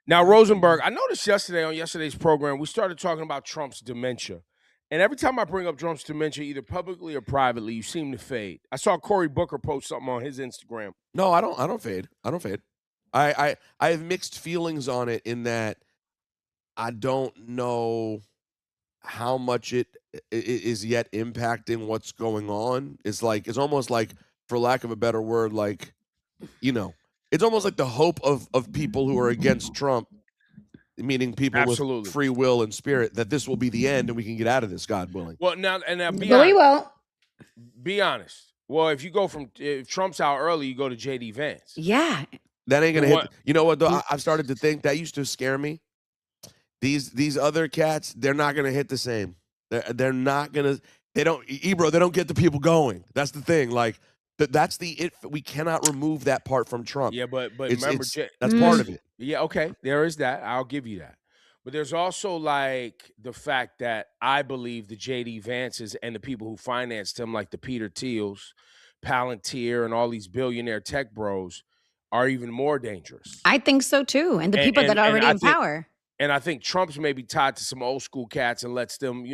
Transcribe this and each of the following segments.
Now, Rosenberg, I noticed yesterday on yesterday's program, we started talking about Trump's dementia. And every time I bring up Trump's dementia, either publicly or privately, you seem to fade. I saw Cory Booker post something on his Instagram. No, I don't fade. I don't fade. I have mixed feelings on it in that I don't know how much it is yet impacting what's going on. It's almost like, for lack of a better word, like, it's almost like the hope of people who are against Trump, meaning people Absolutely. with free will and spirit, that this will be the end and we can get out of this, God willing. Well, now be But we honest. won't. Be honest. Well, if Trump's out early, you go to JD Vance. Yeah. That ain't gonna hit. You know what though? I've started to think that used to scare me. These other cats, they're not gonna hit the same. They're not gonna. They don't. Ebro, they don't get the people going. That's the thing. Like that's the it. We cannot remove that part from Trump. Yeah, but remember, that's part of it. Yeah, okay, there is that. I'll give you that. But there's also like the fact that I believe the JD Vances and the people who financed him, like the Peter Thiels, Palantir, and all these billionaire tech bros, are even more dangerous. I think so too. And the people that are already in power. And I think Trump's maybe tied to some old school cats and lets them,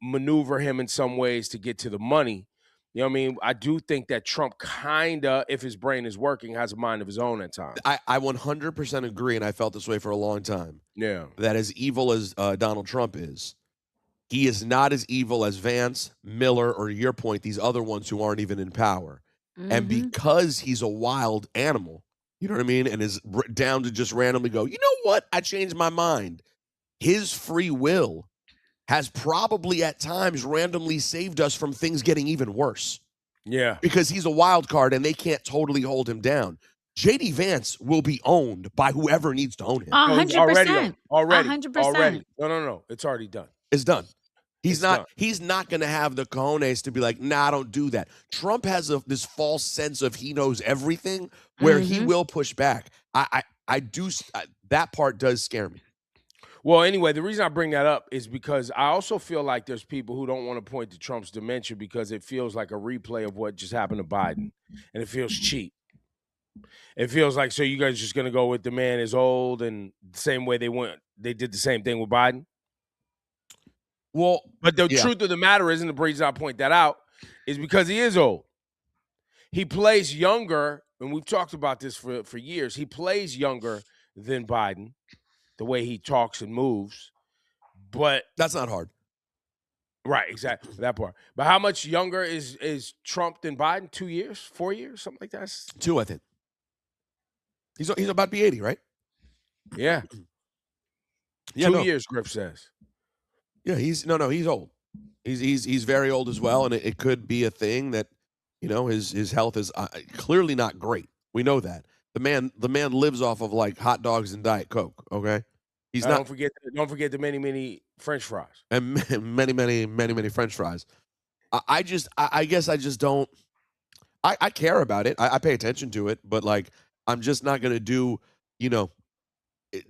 maneuver him in some ways to get to the money. You know what I mean? I do think that Trump kinda, if his brain is working, has a mind of his own at times. I 100% agree, and I felt this way for a long time. Yeah. That as evil as Donald Trump is, he is not as evil as Vance, Miller, or to your point, these other ones who aren't even in power. Mm-hmm. And because he's a wild animal, you know what I mean, and is down to just randomly go, you know what? I changed my mind. His free will has probably at times randomly saved us from things getting even worse. Yeah. Because he's a wild card and they can't totally hold him down. JD Vance will be owned by whoever needs to own him. 100%. Already. 100%. No. It's already done. It's done. He's not going to have the cojones to be like, nah, don't do that. Trump has this false sense of he knows everything where he will push back. That part does scare me. Well, anyway, the reason I bring that up is because I also feel like there's people who don't want to point to Trump's dementia because it feels like a replay of what just happened to Biden, and it feels cheap. It feels like, so you guys just going to go with the man is old and the same way they did the same thing with Biden? Well, but the truth of the matter is, and the reason I point that out, is because he is old. He plays younger, and we've talked about this for years. He plays younger than Biden, the way he talks and moves. But that's not hard. Right, exactly, that part. But how much younger is Trump than Biden? 2 years, 4 years, something like that? 2, I think. He's about to be 80, right? Yeah. 2 years, Griff says. Yeah, he's old. He's very old as well, and it could be a thing that, his health is clearly not great. We know that. The man lives off of like hot dogs and Diet Coke. Okay, he's not. Don't forget the many French fries and many French fries. I guess I just don't. I care about it. I pay attention to it, but like I'm just not gonna do.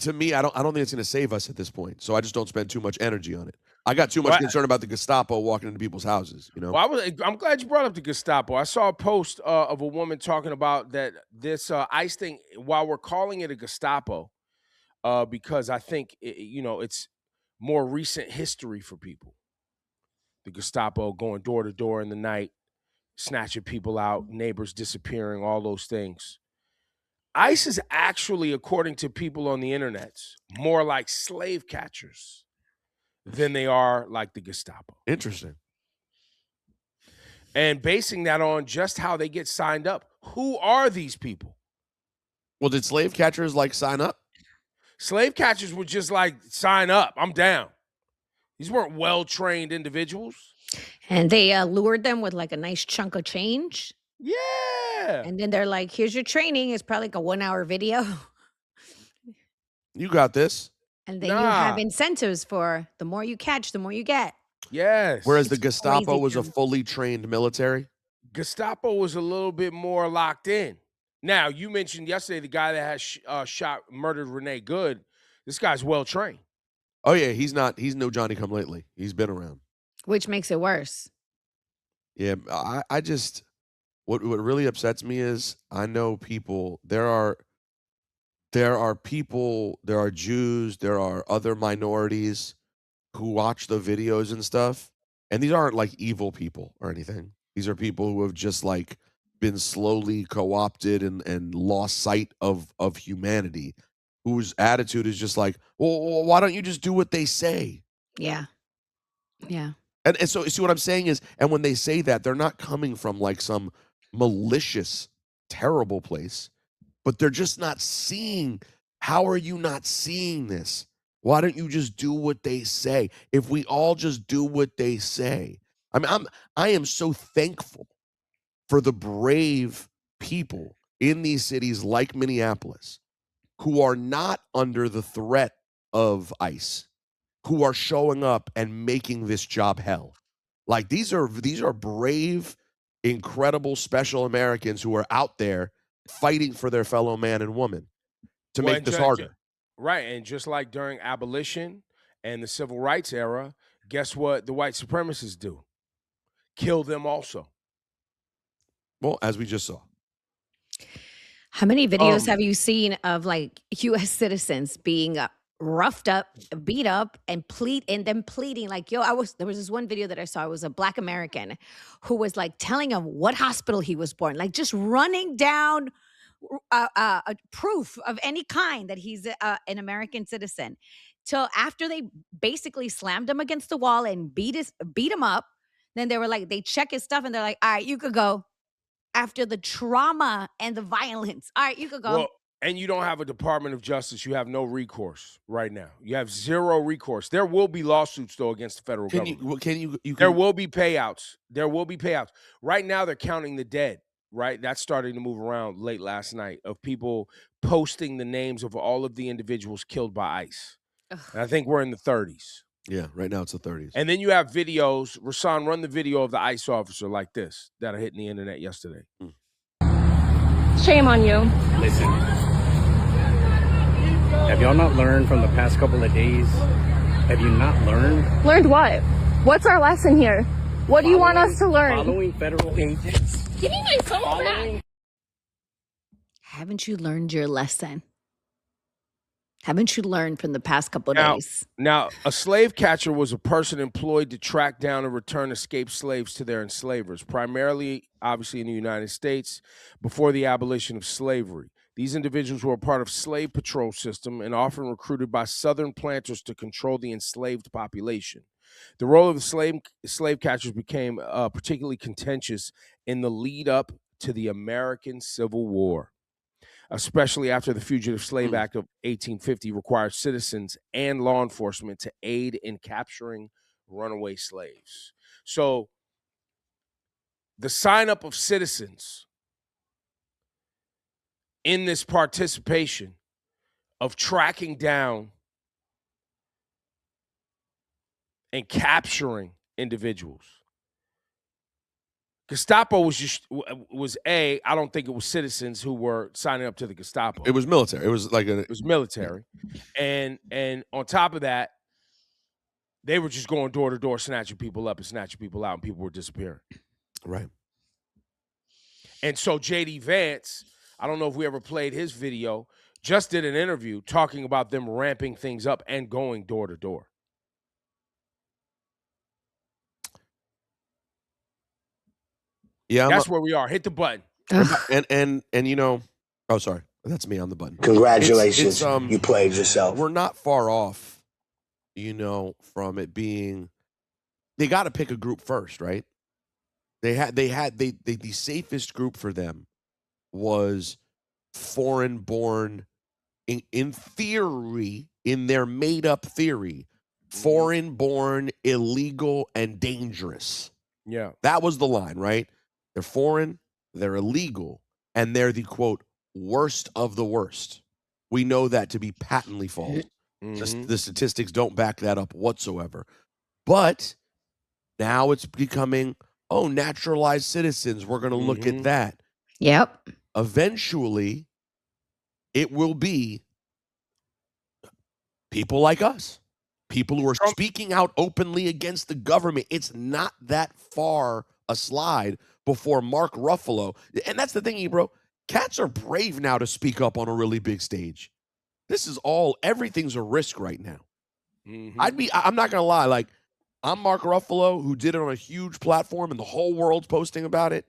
To me, I don't think it's gonna save us at this point. So I just don't spend too much energy on it. I got too much concern about the Gestapo walking into people's houses. Well, I'm glad you brought up the Gestapo. I saw a post of a woman talking about that this ICE thing. While we're calling it a Gestapo, because I think it's more recent history for people. The Gestapo going door to door in the night, snatching people out, neighbors disappearing, all those things. ICE is actually, according to people on the internet, more like slave catchers than they are like the Gestapo. Interesting. And basing that on just how they get signed up. Who are these people? Well, did slave catchers sign up? Slave catchers would just sign up. I'm down. These weren't well-trained individuals. And they lured them with a nice chunk of change. Yeah. And then they're like, here's your training. It's probably a 1-hour video. You got this. And then you have incentives for the more you catch, the more you get. Yes. Whereas the Gestapo was a fully trained military. Gestapo was a little bit more locked in. Now, you mentioned yesterday the guy that has murdered Renee Good. This guy's well-trained. Oh, yeah. He's no Johnny-come-lately. He's been around. Which makes it worse. Yeah. I just, what really upsets me is I know people, there are there are people, there are Jews, there are other minorities who watch the videos and stuff, and these aren't like evil people or anything. These are people who have just like been slowly co-opted and lost sight of humanity, whose attitude is just like, well, why don't you just do what they say? Yeah. Yeah. And so see what I'm saying is, and when they say that, they're not coming from like some malicious, terrible place, but they're just not seeing. How are you not seeing this? Why don't you just do what they say? If we all just do what they say. I mean, I am so thankful for the brave people in these cities like Minneapolis who are not under the threat of ICE, who are showing up and making this job hell. Like these are brave, incredible, special Americans who are out there fighting for their fellow man and woman to Well, make this harder. Right, and just like during abolition and the civil rights era, guess what the white supremacists do? Kill them also. Well, as we just saw. How many videos have you seen of like U.S. citizens being roughed up, beat up, and them pleading like, yo, there was this one video that I saw. It was a Black American who was like telling him what hospital he was born, like just running down a proof of any kind that he's an American citizen. Till after they basically slammed him against the wall and beat him up, then they were like, they check his stuff and they're like, all right, you could go. After the trauma and the violence, all right, you could go. Well, and you don't have a Department of Justice. You have no recourse right now. You have zero recourse. There will be lawsuits though against the federal government. There will be payouts. There will be payouts. Right now, they're counting the dead. Right, that's starting to move around late last night of people posting the names of all of the individuals killed by ICE. And I think we're in the 30s. Yeah, right now it's the 30s. And then you have videos. Rasan, run the video of the ICE officer like this that are hitting the internet yesterday. Shame on you. Listen, have y'all not learned from the past couple of days? Have you not learned? Learned what? What's our lesson here? What do you want us to learn? Following federal agents. Give me my phone back. Haven't you learned your lesson? Haven't you learned from the past couple of days? Now, a slave catcher was a person employed to track down and return escaped slaves to their enslavers, primarily, obviously, in the United States before the abolition of slavery. These individuals were a part of slave patrol system and often recruited by Southern planters to control the enslaved population. The role of the slave catchers became particularly contentious in the lead up to the American Civil War, especially after the Fugitive Slave Act of 1850 required citizens and law enforcement to aid in capturing runaway slaves. So the sign-up of citizens in this participation of tracking down and capturing individuals. Gestapo was I don't think it was citizens who were signing up to the Gestapo. It was military. It was like it was military. And on top of that, they were just going door to door, snatching people up and snatching people out, and people were disappearing. Right. And so JD Vance, I don't know if we ever played his video, just did an interview talking about them ramping things up and going door to door. Yeah, that's where we are. Hit the button. And you know, oh sorry, that's me on the button. Congratulations, you played yourself. We're not far off, you know, from it being. They got to pick a group first, right? The safest group for them was foreign-born, in theory, in their made-up theory, foreign-born, illegal, and dangerous. Yeah, that was the line, right? They're foreign, they're illegal, and they're the, quote, worst of the worst. We know that to be patently false. The statistics don't back that up whatsoever. But now it's becoming, naturalized citizens. We're going to look at that. Yep. Eventually, it will be people like us, people who are speaking out openly against the government. It's not that far a slide before Mark Ruffalo. And that's the thing, Ebro. Cats are brave now to speak up on a really big stage. This is everything's a risk right now. Mm-hmm. I'm not gonna lie, like I'm Mark Ruffalo, who did it on a huge platform and the whole world's posting about it.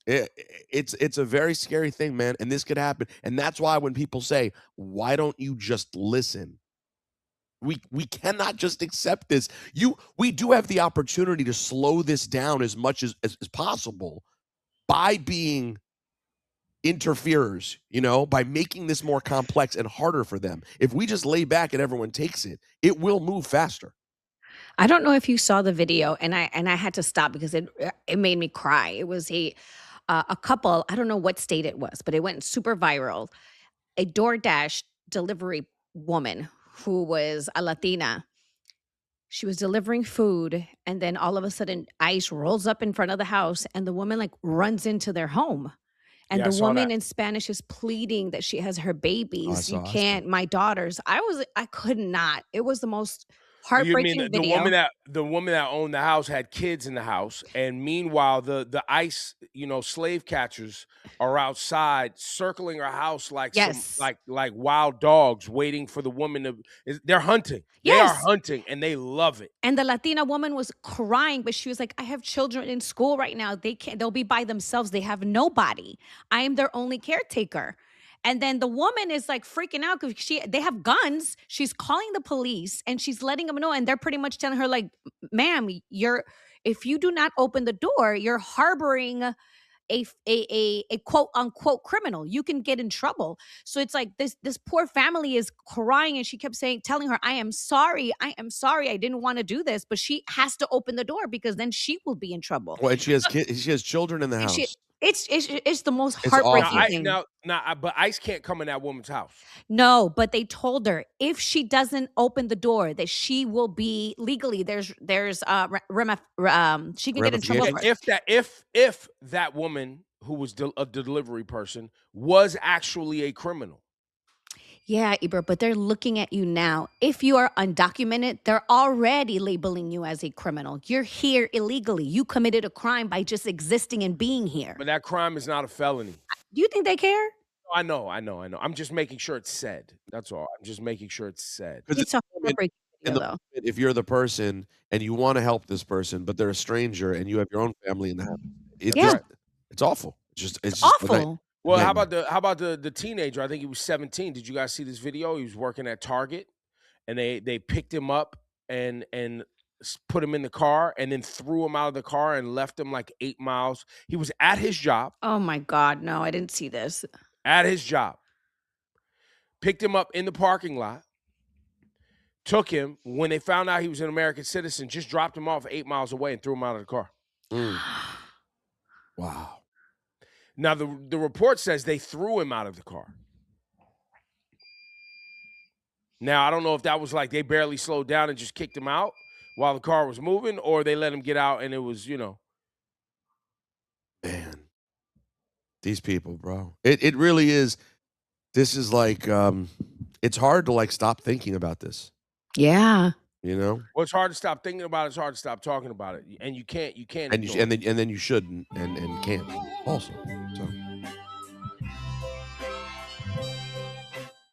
It's a very scary thing, man, and this could happen. And that's why when people say, why don't you just listen? We cannot just accept this. We do have the opportunity to slow this down as much as possible by being interferers, by making this more complex and harder for them. If we just lay back and everyone takes it, it will move faster. I don't know if you saw the video, and I had to stop because it made me cry. It was a couple, I don't know what state it was, but it went super viral. A DoorDash delivery woman who was a Latina. She was delivering food, and then all of a sudden ICE rolls up in front of the house, and the woman like runs into their home. And Yeah, I the saw woman that. in Spanish is pleading that she has her I babies. saw, You I saw. can't, my daughters. I could not. It was the most You mean heartbreaking the video. woman that owned the house had kids in the house, and meanwhile the ICE slave catchers are outside circling her house like some Yes. like wild dogs waiting for the woman to. They're hunting. They are Yes. hunting, and they love it. And the Latina woman was crying, but she was like, I have children in school right now. They'll be by themselves. They have nobody. I am their only caretaker. And then the woman is like freaking out because they have guns. She's calling the police and she's letting them know. And they're pretty much telling her, like, ma'am, if you do not open the door, you're harboring a quote unquote criminal. You can get in trouble. So it's like this poor family is crying, and she kept telling her, I am sorry, I didn't want to do this, but she has to open the door because then she will be in trouble. Well, and she has kids. She has children in the And house. it's the most It's heartbreaking awful. thing. But ICE can't come in that woman's house. No, but they told her if she doesn't open the door, that she will be legally. There's she can get in trouble for it. If that woman who was a delivery person was actually a criminal. Yeah, Ebro, but they're looking at you now. If you are undocumented, they're already labeling you as a criminal. You're here illegally. You committed a crime by just existing and being here. But that crime is not a felony. Do you think they care? I know. I'm just making sure it's said. That's all. I'm just making sure it's said. It's a heartbreaking video, though. If you're the person and you want to help this person, but they're a stranger and you have your own family in the house, it's awful. It's just awful. Well, how about the teenager? I think he was 17. Did you guys see this video? He was working at Target, and they picked him up and put him in the car, and then threw him out of the car and left him like 8 miles. He was at his job. Oh my God, no, I didn't see this. At his job. Picked him up in the parking lot. Took him. When they found out he was an American citizen, just dropped him off 8 miles away and threw him out of the car. Wow. Now, the report says they threw him out of the car. Now, I don't know if that was like they barely slowed down and just kicked him out while the car was moving, or they let him get out and it was, Man, these people, bro. It really is. This is like, it's hard to like stop thinking about this. Yeah. Well, it's hard to stop thinking about it. It's hard to stop talking about it, and you can't. And then you shouldn't and can't also. So.